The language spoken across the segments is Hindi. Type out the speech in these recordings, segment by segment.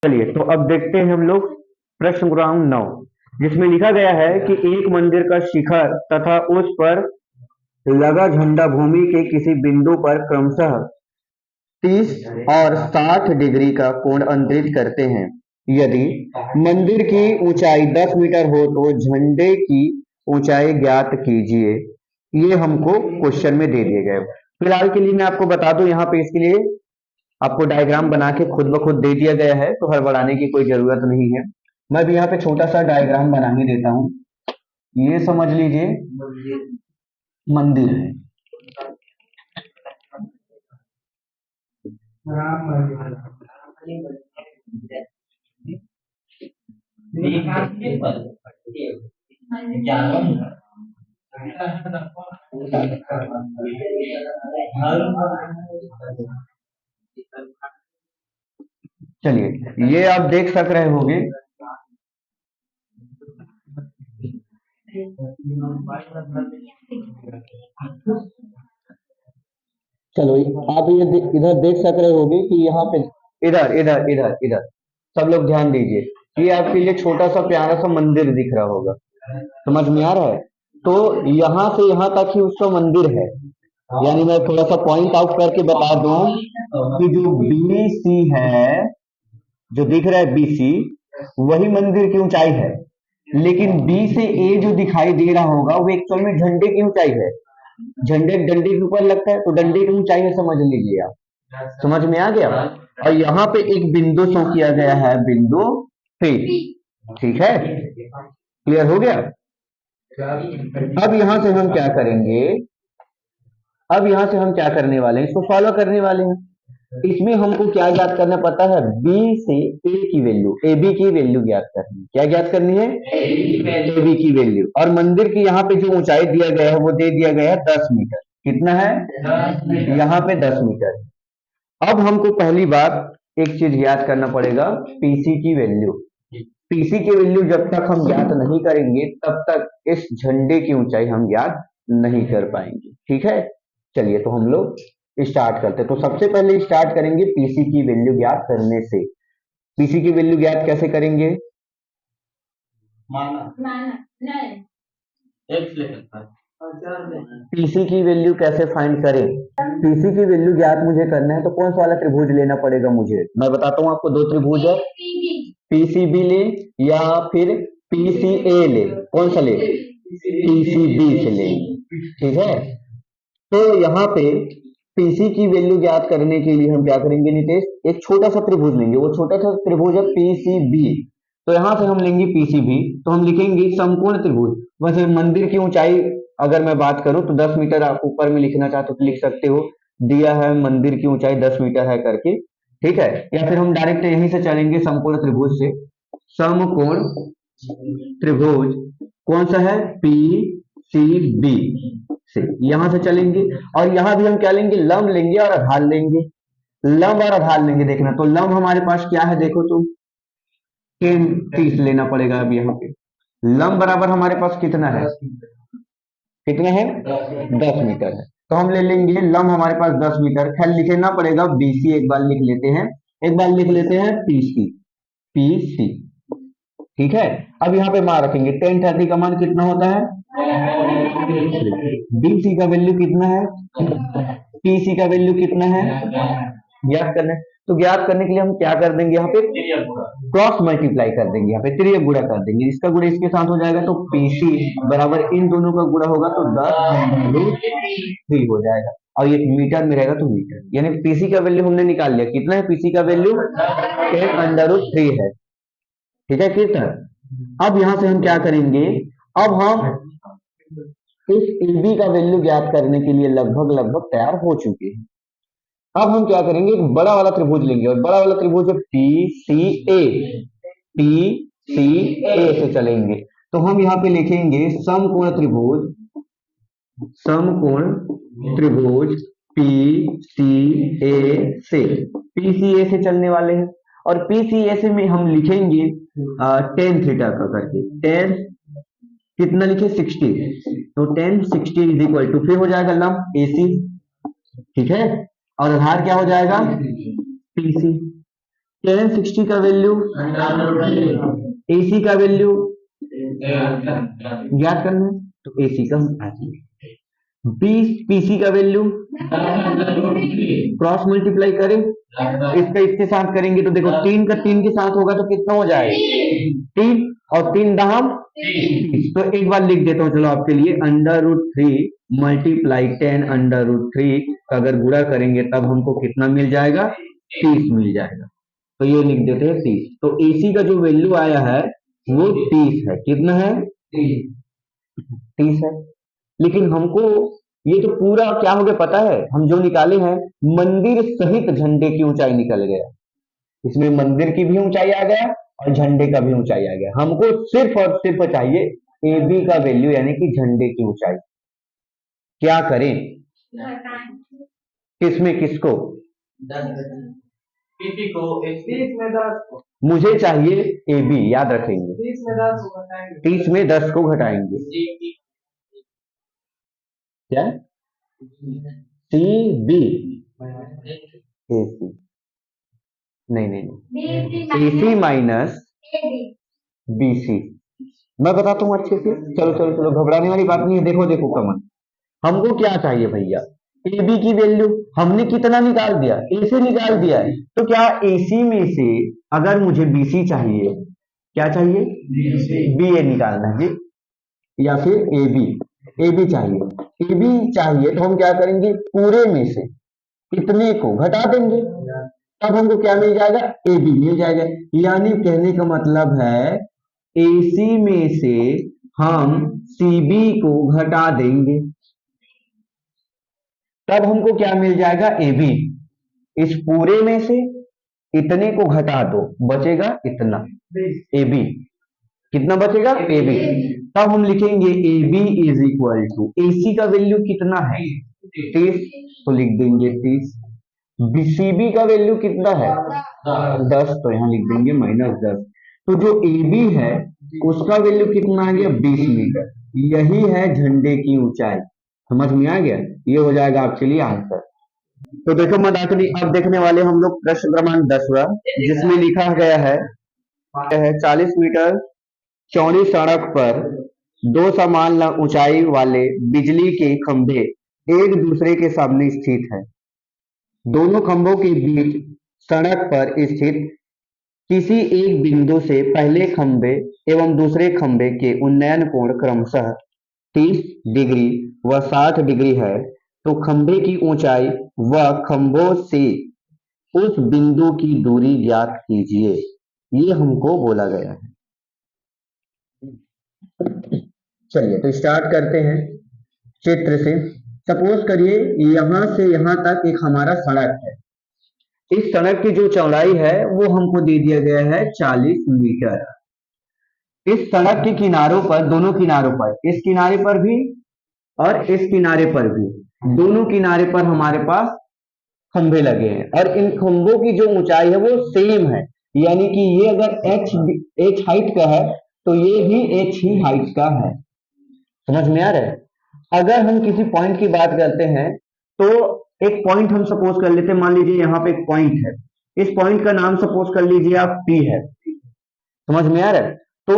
चलिए तो अब देखते हैं हम लोग प्रश्न क्रमांक 9, जिसमें लिखा गया है कि एक मंदिर का शिखर तथा उस पर लगा झंडा भूमि के किसी बिंदु पर क्रमशः 30 और 60 डिग्री का कोण अंतरित करते हैं। यदि मंदिर की ऊंचाई 10 मीटर हो तो झंडे की ऊंचाई ज्ञात कीजिए। ये हमको क्वेश्चन में दे दिए गए। फिलहाल के लिए मैं आपको बता दूं, यहाँ पे इसके लिए आपको डायग्राम बना के खुद ब खुद दे दिया गया है, तो हड़बड़ाने की कोई जरूरत नहीं है। मैं भी यहाँ पे छोटा सा डायग्राम बना ही देता हूँ। ये समझ लीजिए मंदिर है। चलिए ये आप देख सक रहे होंगे। चलो आप ये इधर देख सक रहे होंगे कि यहाँ पे इधर इधर इधर इधर सब लोग ध्यान दीजिए। ये आपके लिए छोटा सा प्यारा सा मंदिर दिख रहा होगा, समझ में आ रहा है? तो यहाँ से यहाँ तक ही उसका मंदिर है। यानी मैं थोड़ा सा पॉइंट आउट करके बता दूं कि जो बीसी है, जो दिख रहा है बीसी, वही मंदिर की ऊंचाई है। लेकिन बी से ए जो दिखाई दे रहा होगा वो एक्चुअल में झंडे की ऊंचाई है। झंडे डंडे के ऊपर लगता है तो डंडे की ऊंचाई है, समझ लीजिए आप। समझ में आ गया? और यहाँ पे एक बिंदु शो किया गया है, बिंदु पी। ठीक है, क्लियर हो गया? अब यहां से हम क्या करेंगे, अब यहां से हम क्या करने वाले हैं, इसको फॉलो करने वाले हैं। इसमें हमको क्या ज्ञात करना पड़ता है, बी से ए की वैल्यू, ए बी की वैल्यू ज्ञात करनी है। क्या ज्ञात करनी है? ए बी की वैल्यू। और मंदिर की यहाँ पे जो ऊंचाई दिया गया है वो दे दिया गया है 10 मीटर। कितना है? यहाँ पे 10 मीटर। अब हमको पहली बात एक चीज याद करना पड़ेगा, पीसी की वैल्यू। पीसी की वैल्यू जब तक हम ज्ञात नहीं करेंगे तब तक इस झंडे की ऊंचाई हम ज्ञात नहीं कर पाएंगे। ठीक है, चलिए तो हम लोग स्टार्ट करते हैं। तो सबसे पहले स्टार्ट करेंगे पीसी की वैल्यू ज्ञात करने से। पीसी की वैल्यू ज्ञात कैसे करेंगे? पीसी की वैल्यू कैसे फाइंड करें? पीसी की वैल्यू ज्ञात मुझे करना है तो कौन सा वाला त्रिभुज लेना पड़ेगा मुझे? मैं बताता हूँ आपको, दो त्रिभुज है, पीसीबी ले या फिर पीसीए ले। कौन सा ले? पीसीबी से ले। ठीक है, तो यहाँ पे पीसी की वैल्यू ज्ञात करने के लिए हम क्या करेंगे नितेश, एक छोटा सा त्रिभुज लेंगे। वो छोटा सा त्रिभुज है पीसीबी। तो यहाँ से हम लेंगे पीसीबी, तो हम लिखेंगे समकोण त्रिभुज। वैसे मंदिर की ऊंचाई अगर मैं बात करूं तो 10 मीटर, आप ऊपर में लिखना चाहते हो तो लिख सकते हो, दिया है मंदिर की ऊंचाई 10 मीटर है करके। ठीक है, या फिर हम डायरेक्ट यहीं से चलेंगे समकोण त्रिभुज से। समकोण त्रिभुज कौन सा है? पी सी बी से यहां से चलेंगे। और यहां भी हम क्या लेंगे? लंब लेंगे और आधार लेंगे। लंब और आधार लेंगे। देखना तो लंब हमारे पास क्या है, देखो तो 10 30 लेना पड़ेगा। अब यहाँ पे लंब बराबर हमारे पास कितना है? कितना है? 10 मीटर है। तो हम ले लेंगे लंब हमारे पास 10 मीटर। खैर लिखना पड़ेगा बीसी, एक बार लिख लेते हैं, एक बार लिख लेते हैं पीसी, पीसी। ठीक है, अब यहाँ पे मान रखेंगे 10 30 का मान कितना होता है? बीसी का वैल्यू कितना है? पीसी का वैल्यू कितना है? ज्ञात करना है। तो ज्ञात करने के लिए हम क्या कर देंगे, यहाँ पे क्रॉस मल्टीप्लाई कर देंगे, यहाँ पे त्रिय गुणा कर देंगे। इसका गुणा इसके साथ हो जाएगा तो पीसी बराबर इन दोनों का गुणा होगा तो 10√3 हो जाएगा। और ये मीटर में रहेगा तो मीटर, यानी पीसी का वैल्यू हमने निकाल लिया। कितना है पीसी का वैल्यू? 10√3 है। ठीक है, कितना? अब यहां से हम क्या करेंगे, अब हम इस AB का वैल्यू ज्ञात करने के लिए लगभग लगभग तैयार हो चुके हैं। अब हम क्या करेंगे, एक बड़ा वाला त्रिभुज लेंगे, और बड़ा वाला त्रिभुज है PCA। PCA से चलेंगे तो हम यहाँ पे लिखेंगे समकोण त्रिभुज, समकोण त्रिभुज PCA से। PCA से चलने वाले हैं और PCA से में हम लिखेंगे tan थीटा का करके। tan कितना लिखे? 60। तो tan 60 इज इक्वल टू, फिर हो जाएगा लंब AC। ठीक है, और आधार क्या हो जाएगा? पीसी। tan 60 का वैल्यू, AC का वैल्यू ज्ञात करना है तो AC का PC का वैल्यू क्रॉस मल्टीप्लाई करें, इसका इसके साथ करेंगे तो देखो 3 का 3 के साथ होगा तो कितना हो जाएगा 3 और 3 दहम 30। तो एक बार लिख देता हूँ चलो आपके लिए, √3 मल्टीप्लाई 10√3 का अगर गुणा करेंगे तब हमको कितना मिल जाएगा 30 मिल जाएगा। तो ये लिख देते हैं 30। तो AC का जो वैल्यू आया है वो 30 है। कितना है 30 है। लेकिन हमको ये तो पूरा क्या हो गया पता है, हम जो निकाले हैं मंदिर सहित झंडे की ऊंचाई निकल गया। इसमें मंदिर की भी ऊंचाई आ गया और झंडे का भी ऊंचाई आ गया। हमको सिर्फ और सिर्फ चाहिए AB का वैल्यू यानी कि झंडे की ऊंचाई। क्या करें किसमें किसको, किसी को 30 में 10 को, मुझे चाहिए AB, याद रखेंगे 30 में 10 को घटाएंगे, 30 में 10 को घटाएंगे। क्या CB AC नहीं नहीं नहीं AC माइनस BC। मैं बताता हूँ अच्छे से, चलो चलो चलो घबराने वाली बात नहीं है। देखो देखो कमन, हमको क्या चाहिए भैया AB की वैल्यू हमने कितना निकाल दिया, A से निकाल दिया है। तो क्या AC में से अगर मुझे BC चाहिए, क्या चाहिए BA निकालना है या फिर AB चाहिए तो हम क्या करेंगे पूरे में से इतने को घटा देंगे, तब हमको क्या मिल जाएगा AB मिल जाएगा। यानी कहने का मतलब है AC में से हम CB को घटा देंगे, तब हमको क्या मिल जाएगा AB। इस पूरे में से इतने को घटा दो, बचेगा इतना AB। कितना बचेगा AB। तब हम लिखेंगे AB is equal to AC का वैल्यू कितना है 30, तो लिख देंगे 30। CB का वैल्यू कितना है 10, तो यहाँ लिख देंगे -10। तो जो AB है उसका वैल्यू कितना आ गया 20 मीटर। यही है झंडे की ऊंचाई। समझ में आ गया, ये हो जाएगा आपके लिए आंसर। तो देखो मदाकनी, अब देखने वाले हम लोग प्रश्न क्रमांक 10वां, जिसमें लिखा गया है 40 मीटर चौड़ी सड़क पर दो समान ऊंचाई वाले बिजली के खंभे एक दूसरे के सामने स्थित है। दोनों खंभों के बीच सड़क पर स्थित किसी एक बिंदु से पहले खंभे एवं दूसरे खंभे के उन्नयन कोण क्रमशः 30 डिग्री व 60 डिग्री है, तो खंभे की ऊंचाई व खंभों से उस बिंदु की दूरी ज्ञात कीजिए। ये हमको बोला गया है। चलिए तो स्टार्ट करते हैं चित्र से। सपोज करिए यहां से यहां तक एक हमारा सड़क है। इस सड़क की जो चौड़ाई है वो हमको दे दिया गया है 40 मीटर। इस सड़क के किनारों पर, दोनों किनारों पर, इस किनारे पर भी और इस किनारे पर भी, दोनों किनारे पर हमारे पास खंभे लगे हैं और इन खंभों की जो ऊंचाई है वो सेम है। यानी कि ये अगर h हाइट का है तो ये भी h ही हाइट का है। समझ में आ रहा है। अगर हम किसी पॉइंट की बात करते हैं तो एक पॉइंट हम सपोज कर लेते हैं, मान लीजिए यहाँ पे एक पॉइंट है, इस पॉइंट का नाम सपोज कर लीजिए आप P है। समझ में आ रहा है। तो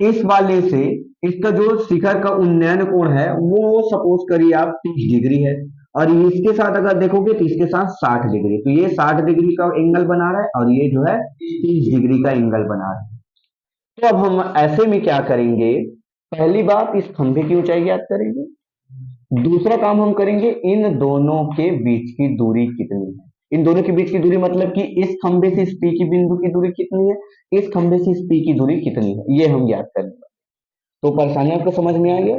इस वाले से इसका जो शिखर का उन्नयन कोण है वो सपोज करिए आप 30 डिग्री है और इसके साथ अगर देखोगे तो इसके साथ 60 डिग्री। तो ये 60 डिग्री का एंगल बना रहा है और ये जो है 30 डिग्री का एंगल बना रहा है। तो अब हम ऐसे में क्या करेंगे, पहली बात इस खंभे की ऊंचाई ज्ञात करेंगे। दूसरा काम हम करेंगे इन दोनों के बीच की दूरी कितनी है। इन दोनों के बीच की दूरी मतलब कि इस खंभे से इस P की बिंदु की दूरी कितनी है, इस खंभे से इस P की दूरी कितनी है, ये हम ज्ञात करेंगे। तो परेशानी आपको समझ में आ गया।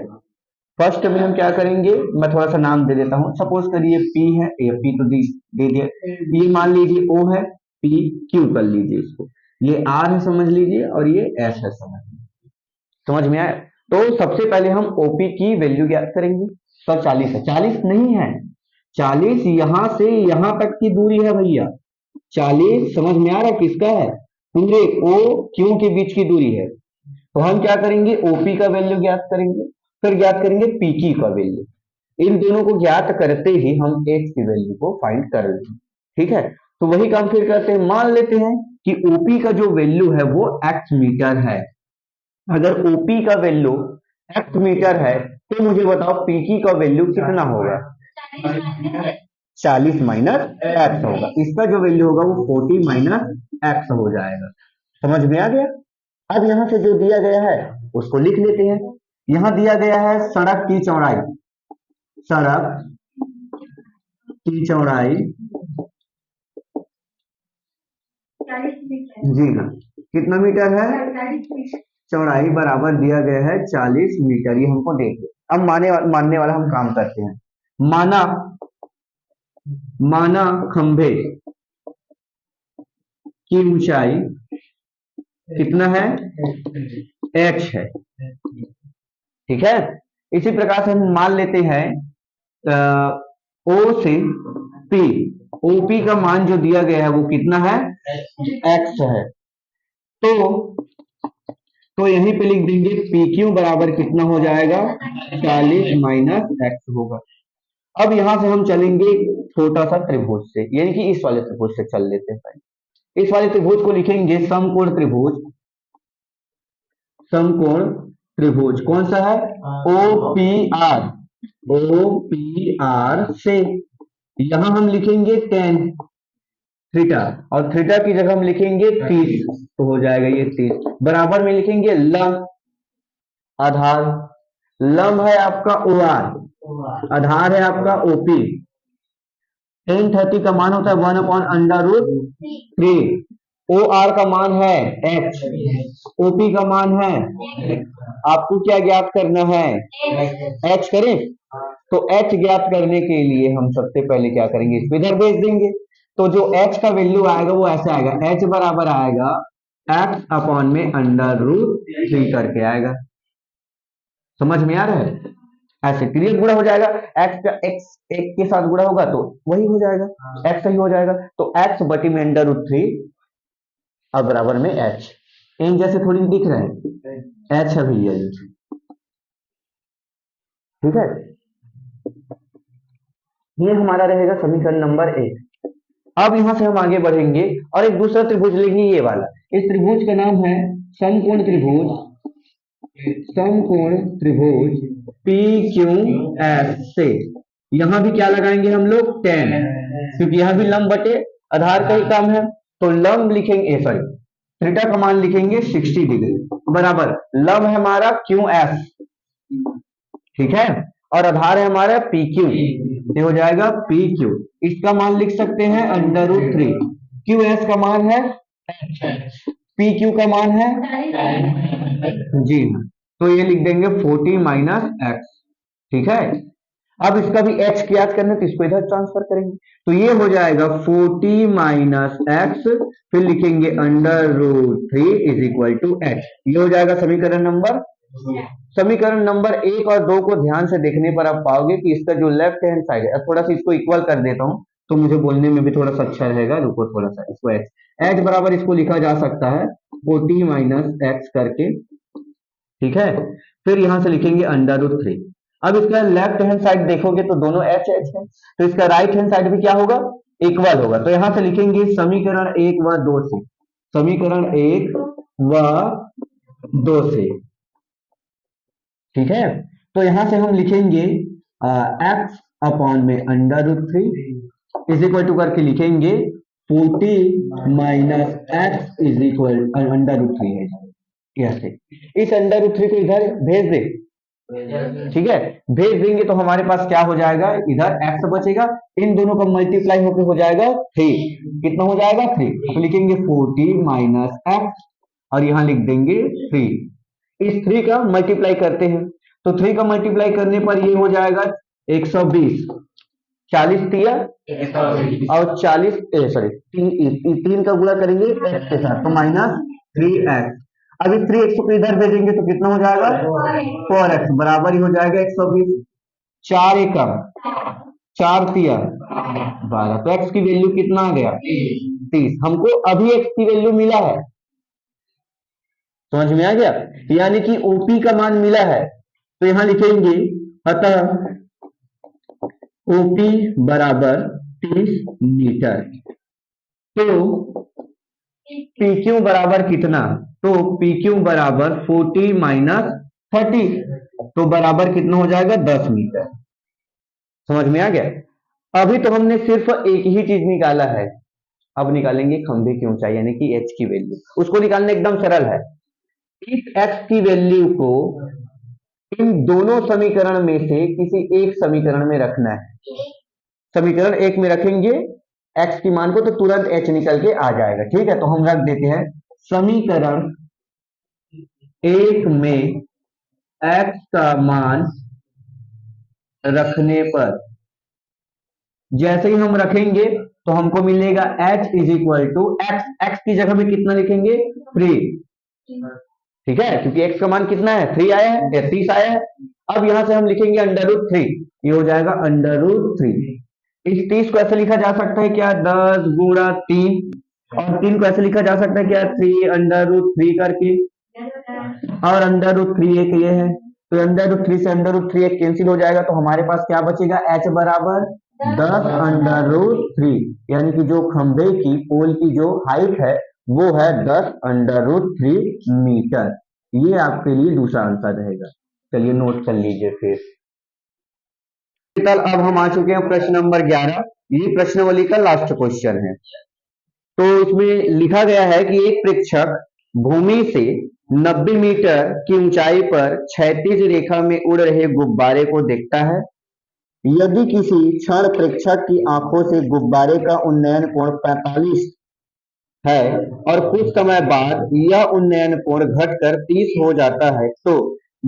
फर्स्ट में हम क्या करेंगे, मैं थोड़ा सा नाम दे देता हूं। सपोज करिए P है, ये P तो दे दिया, ये मान लीजिए O है, P Q कर लीजिए इसको, ये R है समझ लीजिए और ये S है समझ में आया। तो सबसे पहले हम OP की वैल्यू ज्ञात करेंगे। तो 40 है, 40 नहीं है, 40 यहां से यहां तक की दूरी है भैया। 40 समझ में आ रहा है किसका है, पूरे O Q के बीच की दूरी है। तो हम क्या करेंगे OP का वैल्यू ज्ञात करेंगे, फिर ज्ञात करेंगे PQ का वैल्यू। इन दोनों को ज्ञात करते ही हम H की वैल्यू को फाइंड कर लेंगे। ठीक है, तो वही काम फिर करते हैं। मान लेते हैं कि ओपी का जो वैल्यू है वो x मीटर है। अगर ओपी का वैल्यू x मीटर है तो मुझे बताओ पीकी का वैल्यू कितना होगा? 40 माइनस एक्स होगा। इसका जो वैल्यू होगा वो 40 माइनस एक्स हो जाएगा। समझ में आ गया? अब यहां से जो दिया गया है उसको लिख लेते हैं। यहां दिया गया है सड़क की चौड़ाई, सड़क की चौड़ाई जी हाँ कितना मीटर है? चौड़ाई बराबर दिया गया है 40 मीटर। ये हमको देखिए, अब मानने वाला हम काम करते हैं। माना खंभे की ऊंचाई कितना है? h है। ठीक है, इसी प्रकार से हम मान लेते हैं O से P, OP का मान जो दिया गया है वो कितना है? x है। तो यहीं पे लिख देंगे PQ बराबर कितना हो जाएगा? 40 माइनस एक्स होगा। अब यहां से हम चलेंगे छोटा सा त्रिभुज से, यानी कि इस वाले त्रिभुज से चल लेते हैं। इस वाले त्रिभुज को लिखेंगे समकोण त्रिभुज। समकोण त्रिभुज कौन सा है? OPR। OPR से यहां हम लिखेंगे tan थीटा, और थीटा की जगह हम लिखेंगे 30, तो हो जाएगा ये 30। बराबर में लिखेंगे लंब आधार। लंब है आपका OR, आधार है आपका OP। tan 30 का मान होता है 1/√3। OR का मान है h, OP का मान है, आपको क्या ज्ञात करना है? h करें। तो h ज्ञात करने के लिए हम सबसे पहले क्या करेंगे? इसको इधर भेज देंगे। तो जो h का वैल्यू आएगा वो ऐसा आएगा, h बराबर आएगा x अपॉन में √3 करके आएगा। समझ में आ रहा है? ऐसे क्लियर गुणा हो जाएगा, x का x एक के साथ गुणा होगा तो वही हो जाएगा, x सही हो जाएगा। तो x बटी में √3 अब बराबर में h। इन जैसे थोड़ी दिख रहा है, h है भैया। ठीक है, ये हमारा रहेगा समीकरण नंबर 1। अब यहां से हम आगे बढ़ेंगे और एक दूसरा त्रिभुज लेंगे, ये वाला। इस त्रिभुज का नाम है समकोण त्रिभुज। समकोण त्रिभुज PQS से यहां भी क्या लगाएंगे हम लोग? tan, क्योंकि यहां भी लंब बटे आधार का ही काम है। तो लंब लिखेंगे, सॉरी थीटा का मान लिखेंगे 60 डिग्री बराबर लंब है हमारा QS, ठीक है, और आधार है हमारा PQ। ये हो जाएगा PQ। इसका मान लिख सकते हैं √3। QS का मान है, PQ का मान है जी हाँ, तो ये लिख देंगे 40 माइनस एक्स। ठीक है, अब इसका भी h ज्ञात करना है तो इसको इधर ट्रांसफर करेंगे, तो ये हो जाएगा 40 माइनस एक्स, फिर लिखेंगे √3 इज इक्वल टू h। ये हो जाएगा समीकरण नंबर। समीकरण नंबर 1 और 2 को ध्यान से देखने पर आप पाओगे कि इसका जो लेफ्ट हैंड साइड है, थोड़ा सा इसको इक्वल कर देता हूं तो मुझे बोलने में भी थोड़ा सा अच्छा रहेगा। रुको थोड़ा सा, इसको h बराबर इसको लिखा जा सकता है 40 माइनस एक्स करके। ठीक है, फिर यहां से लिखेंगे √3। अब इसका लेफ्ट हैंड साइड देखोगे तो दोनों h है, तो इसका राइट हैंड साइड भी क्या होगा? इक्वल होगा। तो यहां से लिखेंगे समीकरण 1 व 2 से, समीकरण 1 व 2 से। ठीक है, तो यहां से हम लिखेंगे x अपॉन में √3 इज इक्वल टू करके लिखेंगे 40 माइनस एक्स इज इक्वल √3 है। ऐसे इस √3 को इधर भेज दे। ठीक है, भेज देंगे तो हमारे पास क्या हो जाएगा? इधर x बचेगा, इन दोनों का मल्टीप्लाई होकर हो जाएगा 3। कितना हो जाएगा? 3। तो लिखेंगे 40 माइनस एक्स और यहां लिख देंगे 3। इस 3 का मल्टीप्लाई करते हैं तो 3 का मल्टीप्लाई करने पर ये हो जाएगा 120। 40 दिया और 40 सॉरी 3 का गुणा करेंगे x के साथ तो -3x। अभी 3x को इधर भेजेंगे तो कितना हो जाएगा? 4x बराबर ही हो जाएगा 120। 4 एकम 4 तिया 12, तो x की वैल्यू कितना आ गया? 30। हमको अभी x की वैल्यू मिला है, समझ में आ गया? यानी कि OP का मान मिला है, तो यहां लिखेंगे अतः OP बराबर 30 मीटर। तो पी क्यू बराबर कितना, तो पी क्यू बराबर 40 माइनस 30, तो बराबर कितना हो जाएगा 10 मीटर। समझ में आ गया। अभी तो हमने सिर्फ एक ही चीज निकाला है, अब निकालेंगे खंभे की ऊंचाई यानी कि एच की वैल्यू। उसको निकालना एकदम सरल है। इस एक्स की वैल्यू को इन दोनों समीकरण में से किसी एक समीकरण में रखना है। समीकरण एक में रखेंगे एक्स की मान को तो तुरंत एच निकल के आ जाएगा। ठीक है, तो हम रख देते हैं समीकरण एक में एक्स का मान रखने पर, जैसे ही हम रखेंगे तो हमको मिलेगा h is equal to x, x की जगह में कितना लिखेंगे 3। ठीक है, क्योंकि x का मान कितना है 3 आया है या 30 आया है। अब यहां से हम लिखेंगे √3, ये हो जाएगा √3। इस 30 को ऐसे लिखा जा सकता है क्या 10 गुणा 3, और 3 को ऐसे लिखा जा सकता है क्या 3 √3 करके, और √3 एक ये है, तो √3 से √3 एक कैंसिल हो जाएगा, तो हमारे पास क्या बचेगा h बराबर 10 √3, यानी कि जो खंभे की पोल की जो हाइट है वो है 10 √3 मीटर। ये आपके लिए दूसरा आंसर रहेगा। चलिए नोट कर लीजिए फिर। अब हम आ चुके हैं प्रश्न नंबर 11। ये प्रश्नावली का लास्ट क्वेश्चन है। तो इसमें लिखा गया है कि एक प्रेक्षक भूमि से 90 मीटर की ऊंचाई पर क्षैतिज रेखा में उड़ रहे गुब्बारे को देखता है। यदि किसी क्षण प्रेक्षक की आंखों से गुब्बारे का उन्नयन कोण 45 है और कुछ समय बाद यह उन्नयन कोण घटकर 30 हो जाता है, तो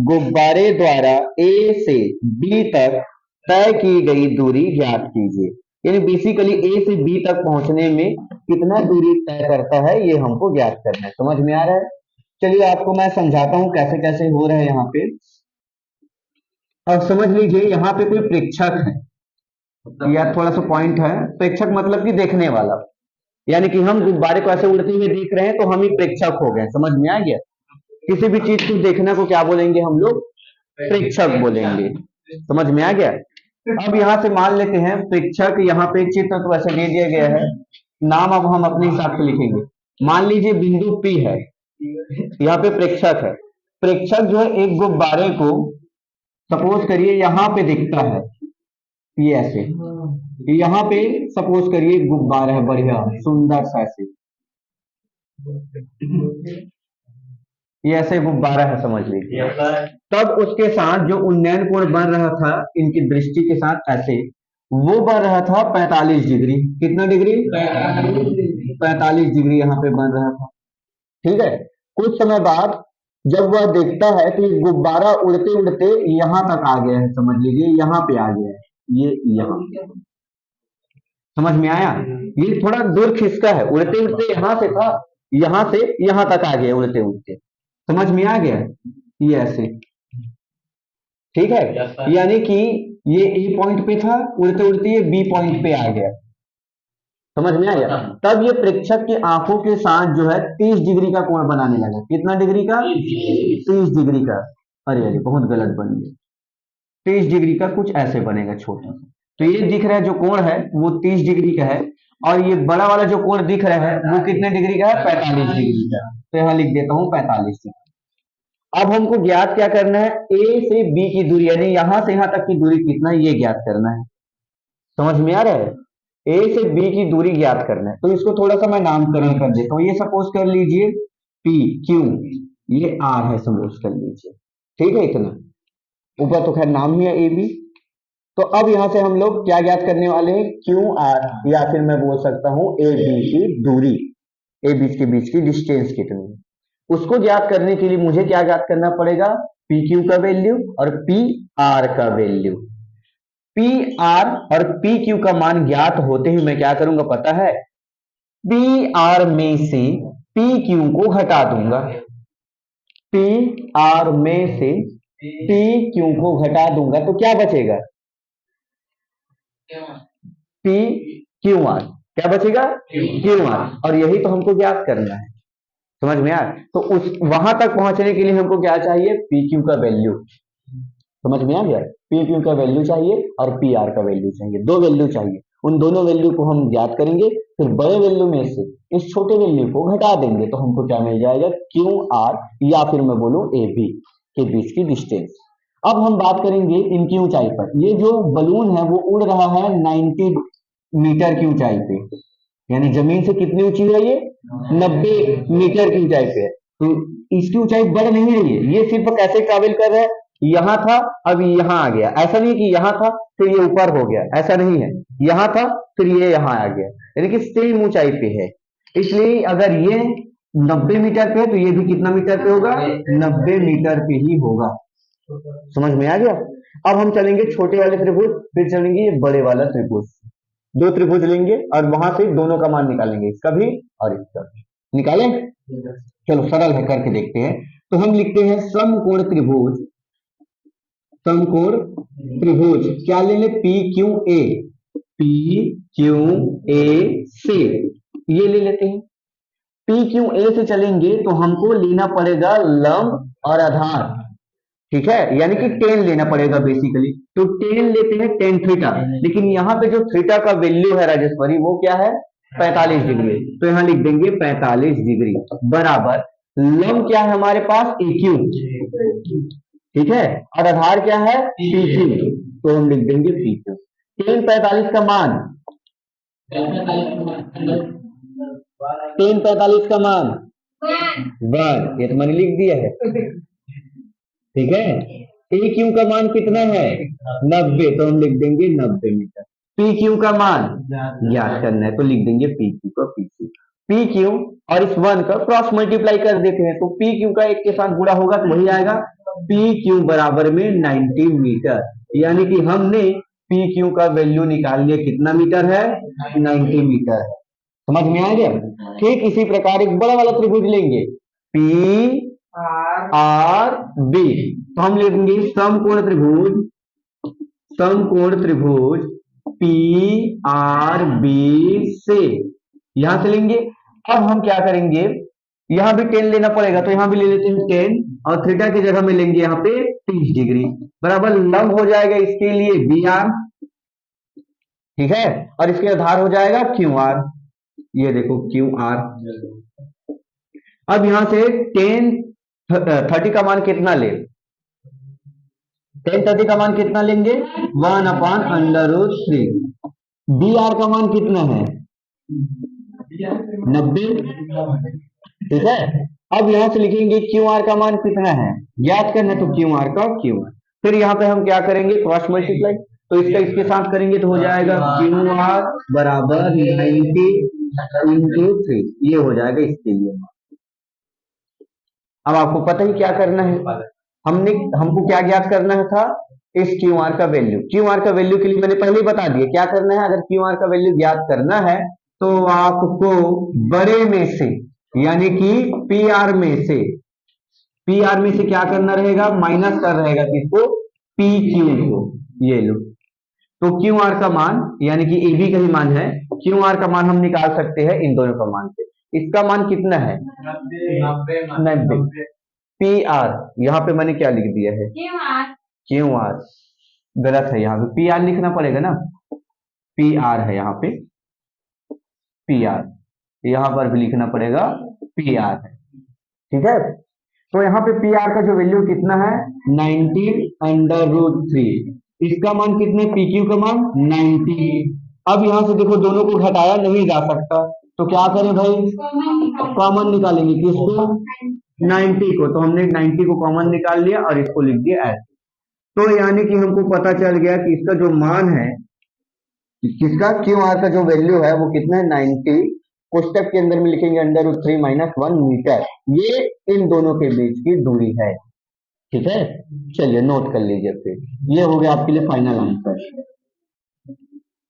गुब्बारे द्वारा ए से बी तक तय की गई दूरी ज्ञात कीजिए। यानी बेसिकली ए से बी तक पहुंचने में कितना दूरी तय करता है ये हमको ज्ञात करना है। समझ में आ रहा है? चलिए आपको मैं समझाता हूं कैसे कैसे हो रहा है यहाँ पे। अब समझ लीजिए यहाँ पे कोई प्रेक्षक है, या थोड़ा सा पॉइंट है, प्रेक्षक मतलब कि देखने वाला, यानी कि हम गुब्बारे को ऐसे उड़ते हुए देख रहे हैं तो हम ही प्रेक्षक हो गए। समझ में आ गया? किसी भी चीज को देखना को क्या बोलेंगे हम लोग? प्रेक्षक बोलेंगे। समझ में आ गया? अब यहाँ से मान लेते हैं प्रेक्षक, यहाँ पे एक चित्र तो ऐसे दे दिया गया है, नाम अब हम अपने हिसाब से लिखेंगे। मान लीजिए बिंदु P है, यहाँ पे प्रेक्षक है। प्रेक्षक जो है एक गुब्बारे को सपोज करिए यहाँ पे दिखता है, ये ऐसे, यहाँ पे सपोज करिए गुब्बारा है बढ़िया सुंदर सा ऐसे, ये ऐसे गुब्बारा है समझ लीजिए। तब उसके साथ जो उन्नयन कोण बन रहा था इनकी दृष्टि के साथ ऐसे, वो बन रहा था 45 डिग्री। कितना डिग्री? 45 डिग्री यहाँ पे बन रहा था। ठीक है, कुछ समय बाद जब वह देखता है कि गुब्बारा उड़ते उड़ते यहाँ तक आ गया है, समझ लीजिए यहाँ पे आ गया है, ये यहाँ। समझ में आया? ये थोड़ा दूर खिसका है, उड़ते उड़ते यहाँ से था, यहाँ से यहाँ तक आ गया उड़ते उड़ते। समझ में आ गया? ये ऐसे, ठीक है, यानी कि ये ए पॉइंट पे था, उड़ते उड़ते ये बी पॉइंट पे आ गया। समझ में आ गया? तब ये प्रेक्षक की आंखों के साथ जो है 30 डिग्री का कोण बनाने लगा। कितना डिग्री का? 30 डिग्री का। अरे अरे बहुत गलत बन गया। 30 डिग्री का कुछ ऐसे बनेगा छोटा सा। तो ये दिख रहा है जो कोण है वो 30 डिग्री का है, और ये बड़ा वाला जो कोण दिख रहा है वो कितने डिग्री का है? 45 डिग्री का। तो यहाँ लिख देता हूँ 45 डिग्री। अब हमको ज्ञात क्या करना है? ए से बी की दूरी, यानी यहां से यहां तक की दूरी कितना है ये ज्ञात करना है। समझ में आ रहा है? ए से बी की दूरी ज्ञात करना है। तो इसको थोड़ा सा मैं नामकरण कर देता हूँ। ये सपोज कर लीजिए पी क्यू, ये आर है सपोज कर लीजिए। ठीक है, इतना ऊपर तो खैर नाम ही है ए बी। तो अब यहां से हम लोग क्या ज्ञात करने वाले हैं? क्यू आर, या फिर मैं बोल सकता हूं ए बी की दूरी, ए बी के बीच की डिस्टेंस कितनी है उसको ज्ञात करने के लिए मुझे क्या ज्ञात करना पड़ेगा? पी क्यू का वैल्यू और पी आर का वैल्यू। पी आर और पी क्यू का मान ज्ञात होते ही मैं क्या करूंगा पता है? पी आर में से पी क्यू को हटा दूंगा। पी आर में से पी क्यू को घटा दूंगा तो क्या बचेगा? P Q R. क्या बचेगा? Q R. और यही तो हमको ज्ञात करना है। समझ में आया? तो उस वहां तक पहुंचने के लिए हमको क्या चाहिए? पी क्यू का वैल्यू। समझ में आ गया? पी क्यू का वैल्यू चाहिए और पी आर का वैल्यू चाहिए, दो वैल्यू चाहिए। उन दोनों वैल्यू को हम ज्ञात करेंगे, फिर बड़े वैल्यू में से इस छोटे वैल्यू को घटा देंगे तो हमको क्या मिल जाएगा, क्यू आर या फिर मैं बोलूं ए बी के बीच की डिस्टेंस। अब हम बात करेंगे इनकी ऊंचाई पर। ये जो बलून है वो उड़ रहा है 90 मीटर की ऊंचाई पे, यानी जमीन से कितनी ऊंची है ये, 90 मीटर की ऊंचाई पे है। तो इसकी ऊंचाई बढ़ नहीं रही है, ये सिर्फ कैसे ट्रैवल कर रहा है, यहां था अब यहां आ गया। ऐसा नहीं कि यहां था फिर ये ऊपर हो गया, ऐसा नहीं है, यहां था फिर ये यहां आ गया, यानी कि सेम ऊंचाई पे है। इसलिए अगर ये 90 मीटर पे है तो ये भी कितना मीटर पे होगा, 90 मीटर पे ही होगा। समझ में आ गया। अब हम चलेंगे छोटे वाले त्रिभुज, फिर चलेंगे ये बड़े वाला त्रिभुज। दो त्रिभुज लेंगे और वहां से दोनों का मान निकालेंगे, इसका भी और इसका भी। निकालें, चलो सरल है, करके देखते हैं। तो हम लिखते हैं समकोण त्रिभुज, समकोण त्रिभुज क्या ले ले, P Q A, P Q A से ये ले लेते हैं। पी क्यू ए से चलेंगे तो हमको लेना पड़ेगा लंब और आधार, ठीक है, यानी कि टेन लेना पड़ेगा बेसिकली। तो टेन लेते हैं, टेन थीटा, लेकिन यहाँ पे जो थीटा का वैल्यू है राजेश्वरी वो क्या है, 45 डिग्री। तो यहाँ लिख देंगे 45 डिग्री बराबर लंब क्या है हमारे पास, ए क्यू, ठीक है, और आधार क्या है, पी क्यू। तो हम लिख देंगे पी क्यू। टेन 45 का मान, टेन 45 का मान 1, ये तो मैंने लिख दिया है, ठीक है। ए क्यू का मान कितना है, 90, तो हम लिख देंगे 90 मीटर। पी क्यू का मान ज्ञात करना है तो लिख देंगे पी क्यू का पी क्यू। पी क्यू और इस 1 का क्रॉस मल्टीप्लाई कर देते हैं, तो पी क्यू का एक के साथ गुणा होगा तो वही आएगा, पी क्यू बराबर में 90 मीटर, यानी कि हमने पी क्यू का वैल्यू निकाल लिया, कितना मीटर है, 90 मीटर है। समझ में आ गया। ठीक इसी प्रकार एक बड़ा वाला त्रिभुज लेंगे, पी आर बी, तो हम लेंगे समकोण त्रिभुज, समकोण त्रिभुज पी आर बी से, यहां से लेंगे। अब हम क्या करेंगे, यहां भी 10 लेना पड़ेगा तो यहां भी ले लेते हैं 10, और थीटा की जगह में लेंगे यहाँ पे 30 डिग्री बराबर लंब हो जाएगा इसके लिए बी आर, ठीक है, और इसके आधार हो जाएगा क्यू आर, ये देखो क्यू आर। अब यहां से 30 का मान कितना ले, 30 का मान कितना लेंगे, 1/√3। बी आर का मान कितना है, 90, ठीक है। अब यहां से लिखेंगे क्यू आर का मान कितना है, याद करना, तो क्यू आर का क्यू आर। फिर यहाँ पे हम क्या करेंगे, क्रॉस मल्टीप्लाई, तो इसका इसके साथ करेंगे तो हो जाएगा क्यू आर बराबर 90 × 3, ये हो जाएगा इसके लिए। अब आपको पता ही क्या करना है, हमको क्या ज्ञात करना है था, इस क्यू आर का वैल्यू। क्यू आर का वैल्यू के लिए मैंने पहले ही बता दिया क्या करना है, अगर क्यू आर का वैल्यू ज्ञात करना है तो आपको बड़े में से, यानी कि पी आर में से, पी आर में से क्या करना रहेगा, माइनस कर रहेगा किसको, पी क्यू को, ये लो। तो क्यू आर का मान, यानी कि ए बी का ही मान है, क्यू आर का मान हम निकाल सकते हैं इन दोनों का मान से। इसका मान कितना है, 90। पी आर यहाँ पे मैंने क्या लिख दिया है, क्यू आर, गलत है, यहाँ पे पी आर लिखना पड़ेगा ना, पी आर है यहाँ पे, पी आर, यहाँ पर भी लिखना पड़ेगा पी आर है, ठीक है। तो यहाँ पे पी आर का जो वैल्यू कितना है, 90√3, इसका मान कितने, पी क्यू का मान 90। अब यहाँ से देखो दोनों को घटाया नहीं जा सकता, तो क्या करें भाई, कॉमन निकालेंगे, किसको, 90 को, तो हमने 90 को कॉमन निकाल लिया और इसको लिख दिया ऐसे। तो यानी कि हमको पता चल गया कि इसका जो मान है, किसका, क्यू आर का जो वैल्यू है वो कितना है, 90, कोष्टक के अंदर में लिखेंगे √3 - 1 मीटर, ये इन दोनों के बीच की दूरी है, ठीक है। चलिए नोट कर लीजिए, फिर ये हो गया आपके लिए फाइनल आंसर।